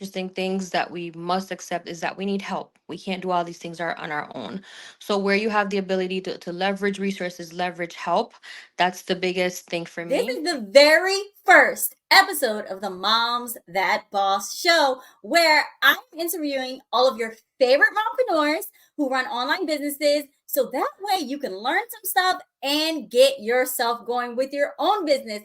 interesting things that we must accept is that we need help. We can't do all these things on our own. So where you have the ability to leverage resources, leverage help, that's the biggest thing for This me. is the very first episode of the Moms That Boss show, where I'm interviewing all of your favorite mompreneurs who run online businesses. So that way you can learn some stuff and get yourself going with your own business.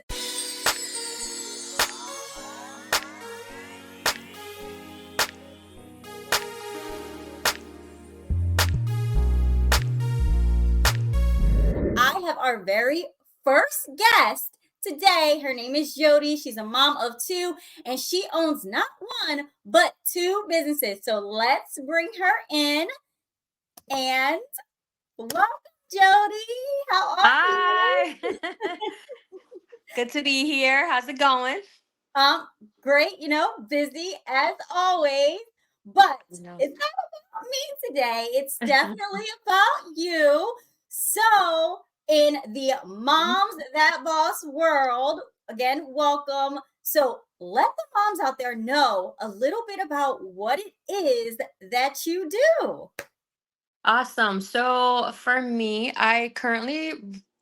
I have our very first guest today. Her name is Jody. She's a mom of two, and she owns not one, but two businesses. So let's bring her in and welcome, Jody. How are you? Hi. Good to be here. How's it going? Um, Great, busy as always, but No. it's not about me today. It's definitely about you. So, in the Moms That Boss world, again, welcome. So, let the moms out there know a little bit about what it is that you do. Awesome. So for me, I currently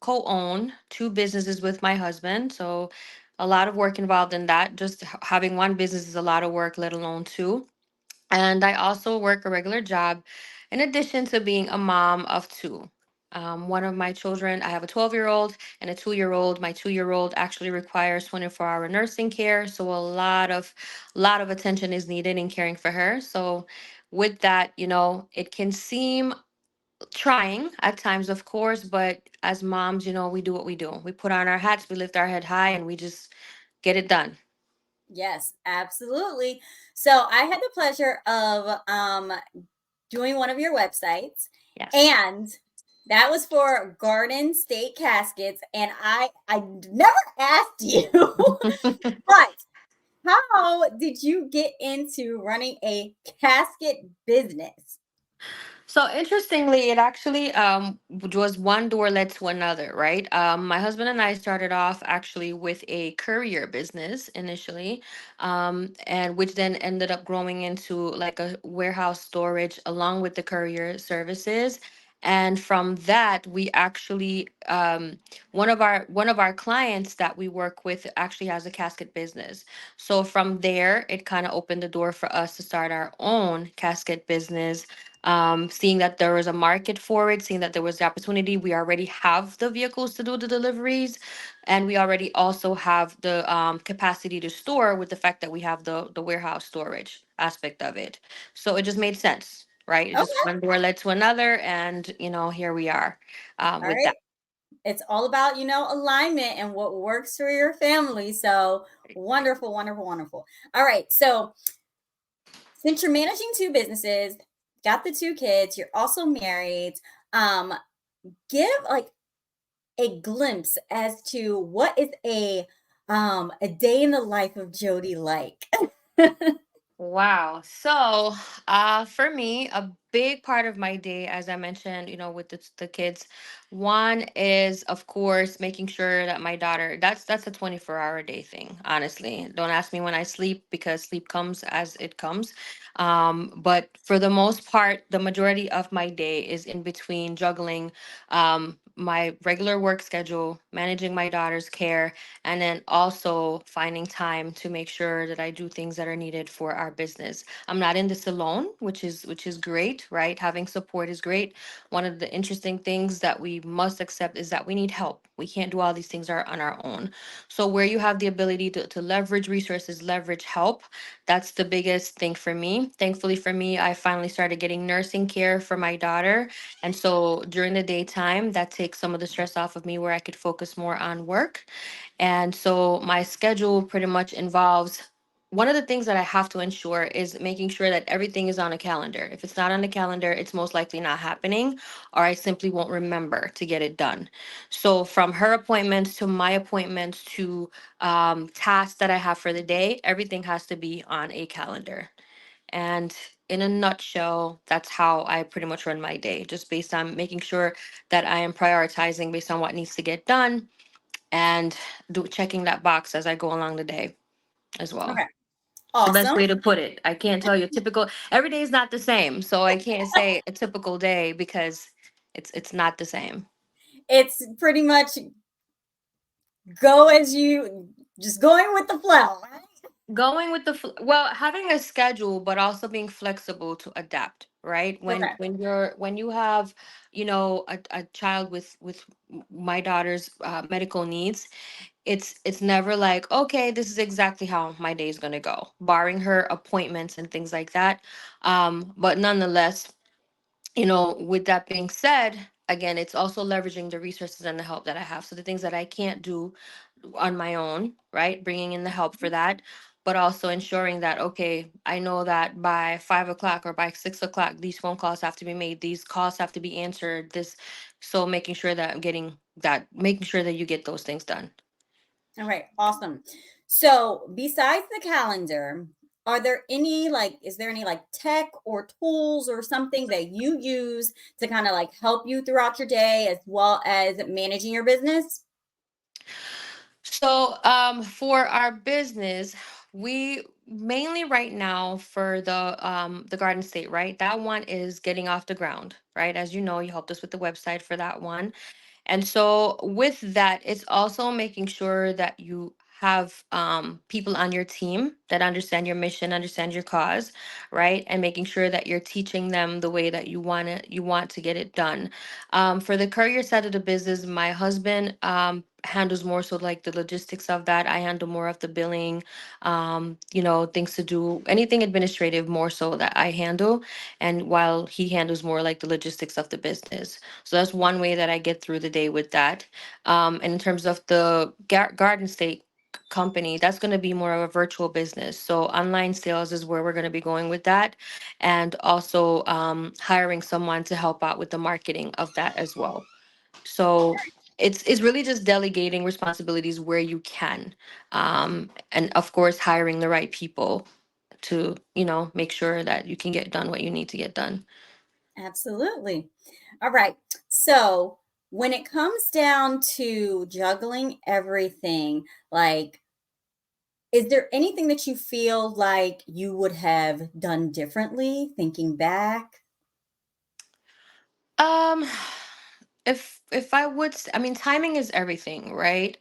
co-own two businesses with my husband. So a lot of work involved in that. Just having one business is a lot of work, let alone two. And I also work a regular job in addition to being a mom of two. One of my children, I have a 12-year-old and a 2-year-old. My 2-year-old actually requires 24-hour nursing care, so a lot of attention is needed in caring for her. So with that, it can seem trying at times, of course, but as moms, we do what we do. We put on our hats, we lift our head high, and we just get it done. Yes, absolutely. So, I had the pleasure of doing one of your websites, Yes. and that was for Garden State Caskets, and I never asked you, but how did you get into running a casket business? So interestingly, it actually was one door led to another, right? My husband and I started off actually with a courier business initially, and which then ended up growing into like a warehouse storage along with the courier services. And from that, we actually one of our clients that we work with actually has a casket business. So from there, it kind of opened the door for us to start our own casket business, seeing that there was a market for it, seeing that there was the opportunity. We already have the vehicles to do the deliveries, and we already also have the capacity to store with the fact that we have the warehouse storage aspect of it. So it just made sense, right? It just Okay, one door led to another, and here we are all with that. right. It's all about, alignment and what works for your family. So wonderful, wonderful, wonderful. All right. So since you're managing two businesses, got the two kids, you're also married, um, give like a glimpse as to what is a day in the life of Jody like. Wow. So, for me, a big part of my day, as I mentioned, with the kids, one is, of course, making sure that my daughter, that's a 24-hour day thing, honestly. Don't ask me when I sleep because sleep comes as it comes. But for the most part, the majority of my day is in between juggling my regular work schedule, managing my daughter's care, and then also finding time to make sure that I do things that are needed for our business. I'm not in this alone, which is great, right? Having support is great. One of the interesting things that we must accept is that we need help. We can't do all these things on our own. So where you have the ability to leverage resources, leverage help, that's the biggest thing for me. Thankfully for me, I finally started getting nursing care for my daughter. And so during the daytime, that takes some of the stress off of me where I could focus more on work. And so my schedule pretty much involves one of the things that I have to ensure is making sure that everything is on a calendar. If it's not on the calendar, it's most likely not happening, or I simply won't remember to get it done. So, from her appointments to my appointments to tasks that I have for the day, everything has to be on a calendar. And in a nutshell, that's how I pretty much run my day, just based on making sure that I am prioritizing based on what needs to get done and checking that box as I go along the day as well. Okay. It's the best Awesome. way to put it. I can't tell you typical. Every day is not the same, so I can't say a typical day because it's not the same. It's pretty much go as you just going with the flow, right? Going with the well, having a schedule, but also being flexible to adapt, right? Okay. When you have, a child with my daughter's medical needs, it's never like, okay, this is exactly how my day is going to go, barring her appointments and things like that. But nonetheless, with that being said, again, it's also leveraging the resources and the help that I have. So the things that I can't do on my own, right? Bringing in the help for that, but also ensuring that, okay, I know that by 5 o'clock or by 6 o'clock, these phone calls have to be made, these calls have to be answered. So making sure that making sure that you get those things done. All right, awesome. So, besides the calendar, are there any is there any like tech or tools or something that you use to kind of like help you throughout your day as well as managing your business? So, for our business, we mainly right now for the garden state, right? That one is getting off the ground, right? As you know, you helped us with the website for that one. And so with that, it's also making sure that you have people on your team that understand your mission, understand your cause, right? And making sure that you're teaching them the way that you want to get it done. For the courier side of the business, my husband handles more so like the logistics of that. I handle more of the billing, things to do, anything administrative more so that I handle. And while he handles more like the logistics of the business. So that's one way that I get through the day with that. And in terms of the Garden State company, that's going to be more of a virtual business. So online sales is where we're going to be going with that. And also hiring someone to help out with the marketing of that as well. So it's really just delegating responsibilities where you can. And of course, hiring the right people to, make sure that you can get done what you need to get done. Absolutely. All right. So, when it comes down to juggling everything, is there anything that you feel like you would have done differently thinking back? Um, if I would, I mean, timing is everything, right?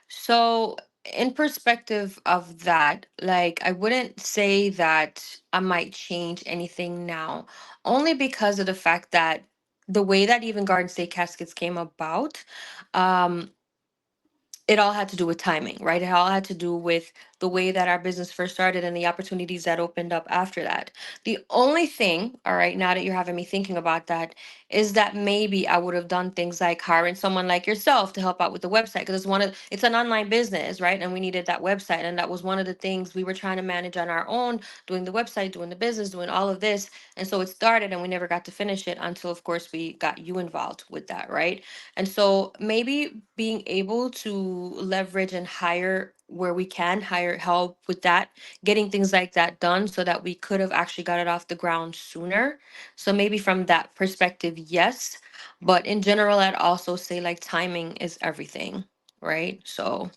So, in perspective of that, like, I wouldn't say that I might change anything now, only because of the fact that the way that even Garden State Caskets came about, um, it all had to do with timing, right? It all had to do with the way that our business first started and the opportunities that opened up after that. The only thing, all right, now that you're having me thinking about that, is that maybe I would have done things like hiring someone like yourself to help out with the website because it's an online business, right? And we needed that website, and that was one of the things we were trying to manage on our own, doing the website, doing the business, doing all of this. And so it started, and we never got to finish it until, of course, we got you involved with that, right? And so maybe being able to leverage and hire where we can hire help with that, getting things like that done so that we could have actually got it off the ground sooner. So maybe from that perspective, yes. But in general, I'd also say like timing is everything, right? So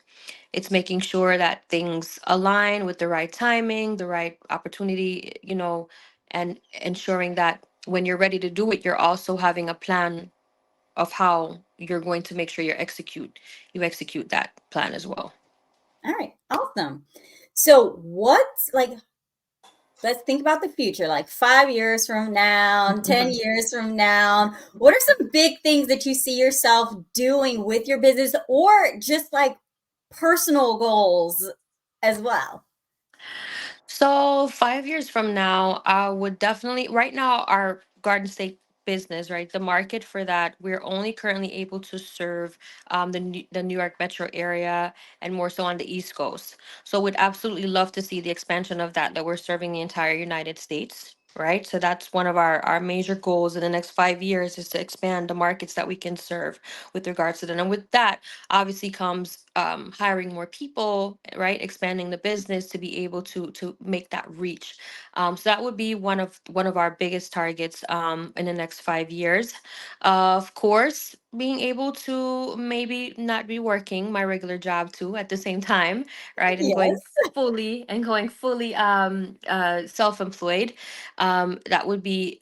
it's making sure that things align with the right timing, the right opportunity, and ensuring that when you're ready to do it, you're also having a plan of how you're going to make sure you execute that plan as well. All right, awesome. So, what's like, let's think about the future, like 5 years from now, 10 years from now. What are some big things that you see yourself doing with your business or just like personal goals as well? So 5 years from now, I would definitely, right now, our Garden State business, right? The market for that, we're only currently able to serve the New York metro area and more so on the East Coast. So would absolutely love to see the expansion of that we're serving the entire United States. Right. So that's one of our major goals in the next 5 years is to expand the markets that we can serve with regards to that. And with that, obviously comes hiring more people, right, expanding the business to be able to make that reach. So that would be one of our biggest targets in the next 5 years. Of course, being able to maybe not be working my regular job too at the same time, right, and going Yes. fully self-employed. That would be,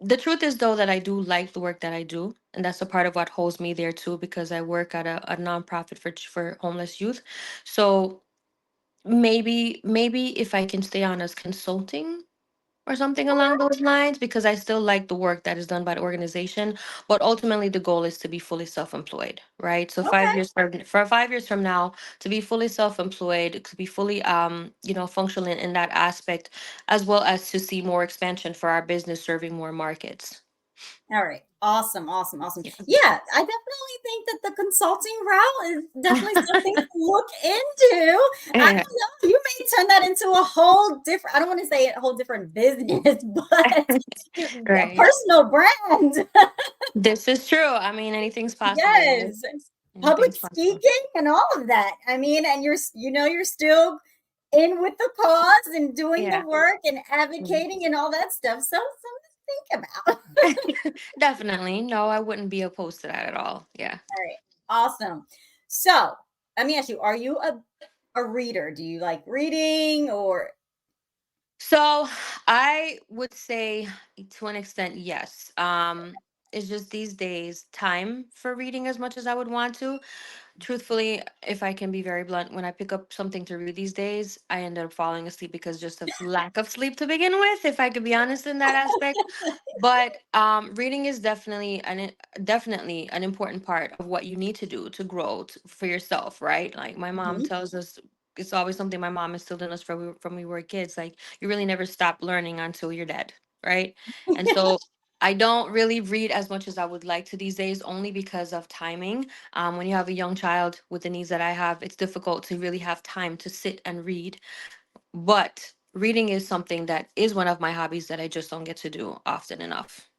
the truth is though that I do like the work that I do, and that's a part of what holds me there too, because I work at a nonprofit for homeless youth. So maybe if I can stay on as consulting or something along those lines, because I still like the work that is done by the organization. But ultimately, the goal is to be fully self-employed, right? So Okay. 5 years for 5 years from now, to be fully self-employed, to be fully functional in that aspect, as well as to see more expansion for our business, serving more markets. All right. Awesome. Awesome. Awesome. Yeah. Yeah, I definitely think that the consulting route is definitely something to look into. I Yeah, don't know. You may turn that into a whole different, I don't want to say a whole different business, but a right. personal brand. This is true. I mean, anything's possible, right? Yes. Public Anything's possible. speaking and all of that. I mean, and you're still in with the cause and doing the Yeah. work and Mm. advocating and all that stuff. So something to think about. Definitely. No, I wouldn't be opposed to that at all. Yeah. All right. Awesome. So let me ask you, are you a reader? Do you like reading or So I would say to an extent, yes. It's just these days time for reading as much as I would want to. Truthfully, if I can be very blunt, when I pick up something to read these days, I end up falling asleep because just of lack of sleep to begin with, if I could be honest in that aspect. But reading is definitely an important part of what you need to do to grow for yourself, right? Like my mom Mhm. tells us, it's always something my mom instilled in us from we were kids. Like you really never stop learning until you're dead, right? And so I don't really read as much as I would like to these days, only because of timing. When you have a young child with the needs that I have, it's difficult to really have time to sit and read. But reading is something that is one of my hobbies that I just don't get to do often enough.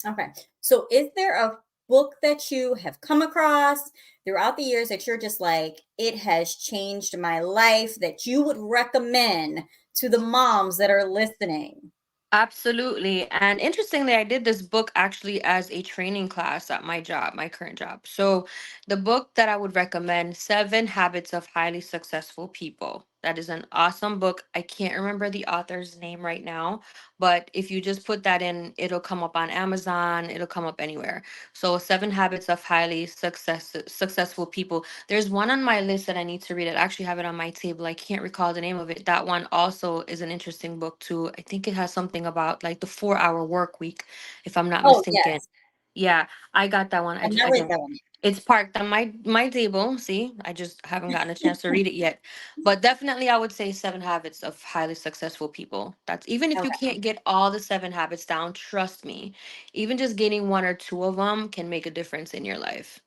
Okay. So is there a book that you have come across throughout the years that you're just like, it has changed my life that you would recommend to the moms that are listening? Absolutely. And interestingly, I did this book actually as a training class at my job, my current job. So, the book that I would recommend, Seven Habits of Highly Successful People. That is an awesome book. I can't remember the author's name right now, but if you just put that in, it'll come up on Amazon, it'll come up anywhere. So, Seven Habits of Highly Successful People. There's one on my list that I need to read. I actually have it on my table. I can't recall the name of it. That one also is an interesting book too. I think it has something about like the 4-hour work week, if I'm not Oh, mistaken. yes. Yeah, I got that one. I've not read Again, that one yet. it's parked on my table. See, I just haven't gotten a chance to read it yet. But definitely, I would say Seven Habits of Highly Successful People. That's, even if you Okay. can't get all the seven habits down, trust me, even just getting one or two of them can make a difference in your life.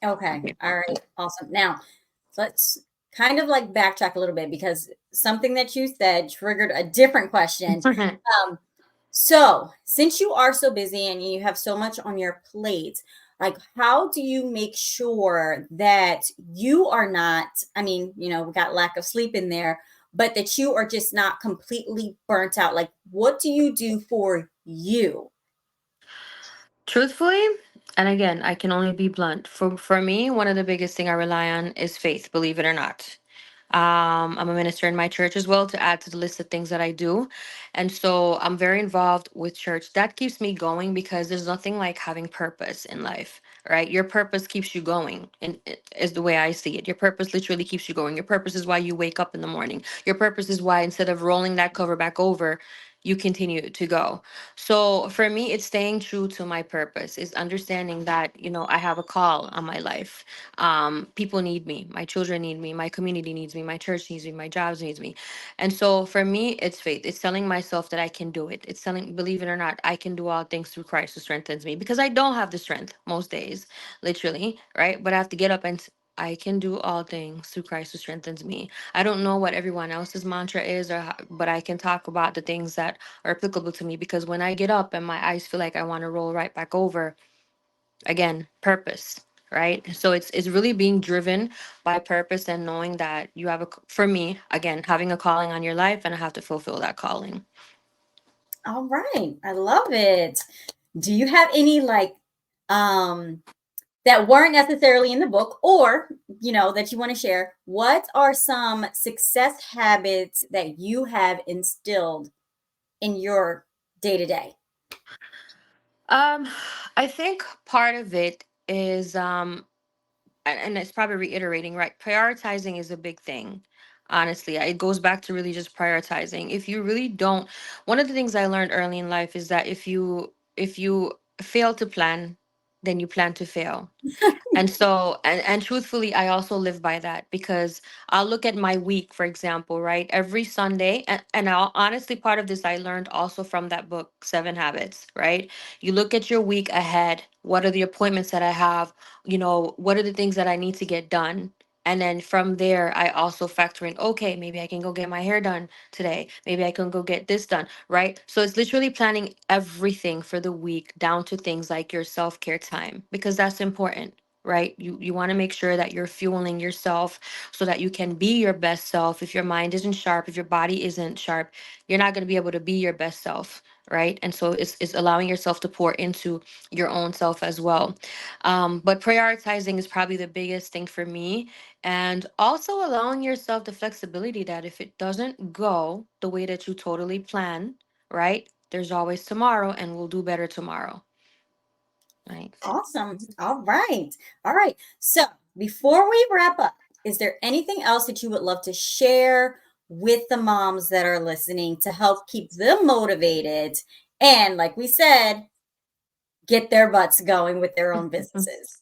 Okay. Okay. All right. Awesome. Now, let's kind of like backtrack a little bit because something that you said triggered a different question. Um, so, since you are so busy and you have so much on your plate, like how do you make sure that you are not, I mean, we got lack of sleep in there, but that you are just not completely burnt out? Like, what do you do for you? Truthfully, and again, I can only be blunt. For me, one of the biggest thing I rely on is faith, believe it or not. I'm a minister in my church as well, to add to the list of things that I do. And so I'm very involved with church. That keeps me going because there's nothing like having purpose in life, right? Your purpose keeps you going, and is the way I see it. Your purpose literally keeps you going. Your purpose is why you wake up in the morning. Your purpose is why, instead of rolling that cover back over, you continue to go. So for me, it's staying true to my purpose, is understanding that, I have a call on my life. People need me, my children need me, my community needs me, my church needs me, my jobs needs me. And so for me, it's faith. It's telling myself that I can do it. It's telling, believe it or not, I can do all things through Christ who strengthens me, because I don't have the strength most days, literally, right? But I have to get up and I can do all things through Christ who strengthens me. I don't know what everyone else's mantra is, but I can talk about the things that are applicable to me, because when I get up and my eyes feel like I want to roll right back over, again, purpose. right? So it's really being driven by purpose and knowing that you have for me, again, having a calling on your life, and I have to fulfill that calling. All right. I love it. Do you have any like um that weren't necessarily in the book or that you want to share? What are some success habits that you have instilled in your day to day? um I think part of it is and it's probably reiterating, right? Prioritizing is a big thing. Honestly, it goes back to really just prioritizing. If you really don't, one of the things I learned early in life is that if you fail to plan, then you plan to fail. And so, and truthfully, I also live by that because I'll look at my week, for example, right? Every Sunday, and honestly, part of this I learned also from that book, Seven Habits, right? You look at your week ahead. What are the appointments that I have? What are the things that I need to get done? And then from there, I also factor in, okay, maybe I can go get my hair done today. Maybe I can go get this done, right? So it's literally planning everything for the week down to things like your self-care time because that's important, right? You want to make sure that you're fueling yourself so that you can be your best self. If your mind isn't sharp, if your body isn't sharp, you're not going to be able to be your best self, right? And so it's allowing yourself to pour into your own self as well. But prioritizing is probably the biggest thing for me, and also allowing yourself the flexibility that if it doesn't go the way that you totally plan, right? There's always tomorrow, and we'll do better tomorrow, right? Awesome. All right. All right. So before we wrap up, is there anything else that you would love to share with the moms that are listening to help keep them motivated and, like we said, get their butts going with their own businesses?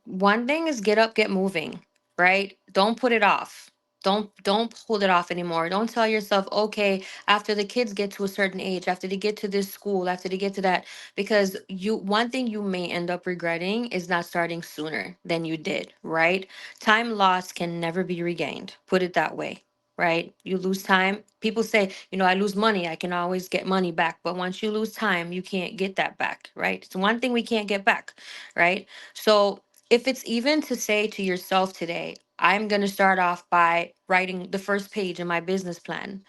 One thing is get up, get moving, right? Don't put it off. Don't hold it off anymore. Don't tell yourself, okay, after the kids get to a certain age, after they get to this school, after they get to that, because one thing you may end up regretting is not starting sooner than you did, right? Time lost can never be regained. Put it that way. Right? You lose time. People say, I lose money. I can always get money back. But once you lose time, you can't get that back. Right? It's one thing we can't get back. Right? So if it's even to say to yourself today, I'm going to start off by writing the first page in my business plan.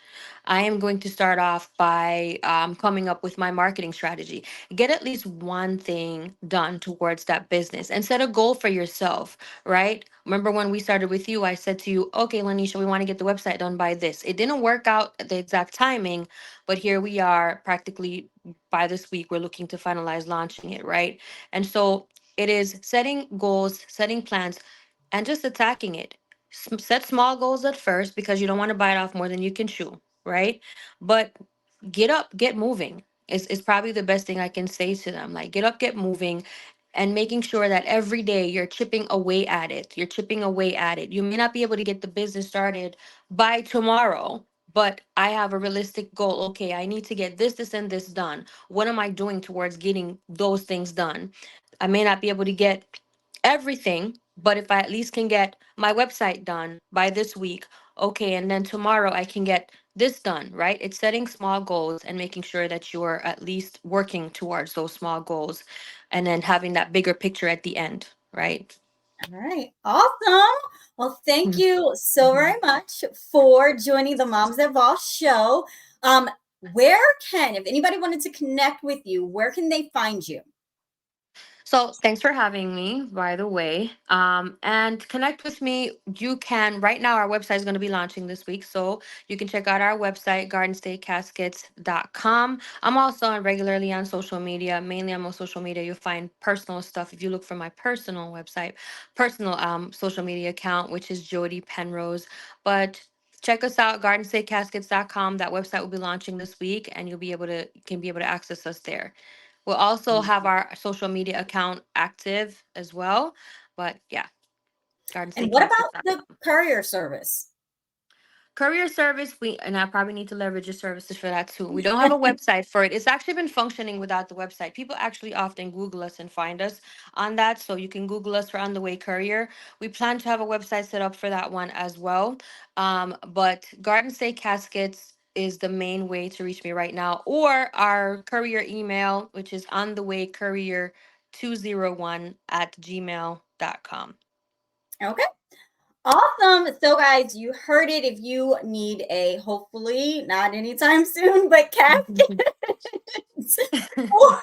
I am going to start off by coming up with my marketing strategy. Get at least one thing done towards that business and set a goal for yourself, right? Remember when we started with you, I said to you, okay, Lanisha, we want to get the website done by this. It didn't work out at the exact timing, but here we are practically by this week, we're looking to finalize launching it, right? And so it is setting goals, setting plans, and just attacking it. Set small goals at first because you don't want to bite off more than you can chew, right? But get up, get moving. Is probably the best thing I can say to them. Like get up, get moving, and making sure that every day you're chipping away at it. You're chipping away at it. You may not be able to get the business started by tomorrow, but I have a realistic goal. Okay, I need to get this, this, and this done. What am I doing towards getting those things done? I may not be able to get everything, but if I at least can get my website done by this week, okay, and then tomorrow I can get this done, right? It's setting small goals and making sure that you're at least working towards those small goals and then having that bigger picture at the end, right? All right. Awesome. Well, thank Mhm. you so very much for joining the Moms That Boss show. Where if anybody wanted to connect with you, where can they find you? So thanks for having me, by the way. And connect with me. You can, right now, our website is going to be launching this week. So you can check out our website, gardenstatecaskets.com. I'm also on regularly on social media. Mainly I'm on social media. You'll find personal stuff. If you look for my personal website, personal social media account, which is Jody Penrose. But check us out, gardenstatecaskets.com. That website will be launching this week and you can be able to access us there. We'll also have our social media account active as well. But yeah, And what about the gardenstatecaskets.com. courier service? Courier service, and I probably need to leverage your services for that too. We don't have a website for it. It's actually been functioning without the website. People actually often Google us and find us on that. So you can Google us for On the Way Courier. We plan to have a website set up for that one as well. But Garden State Caskets is the main way to reach me right now, or our courier email, which is on the way courier 201@gmail.com. Okay. Awesome. So, guys, you heard it. If you need a, hopefully not anytime soon, but casket or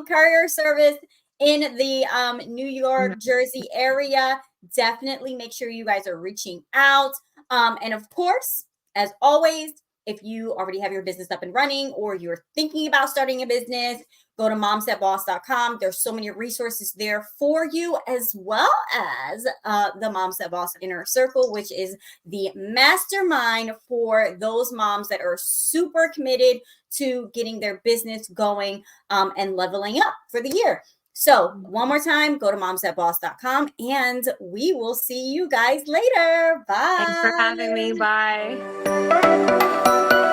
courier service in the New York, Jersey area, definitely make sure you guys are reaching out. And of course, as always, if you already have your business up and running or you're thinking about starting a business, go to momsthatboss.com. There's so many resources there for you, as well as the Moms That Boss Inner Circle, which is the mastermind for those moms that are super committed to getting their business going and leveling up for the year. So one more time, go to momsthatboss.com and we will see you guys later. Thanks for having me. Bye. Bye.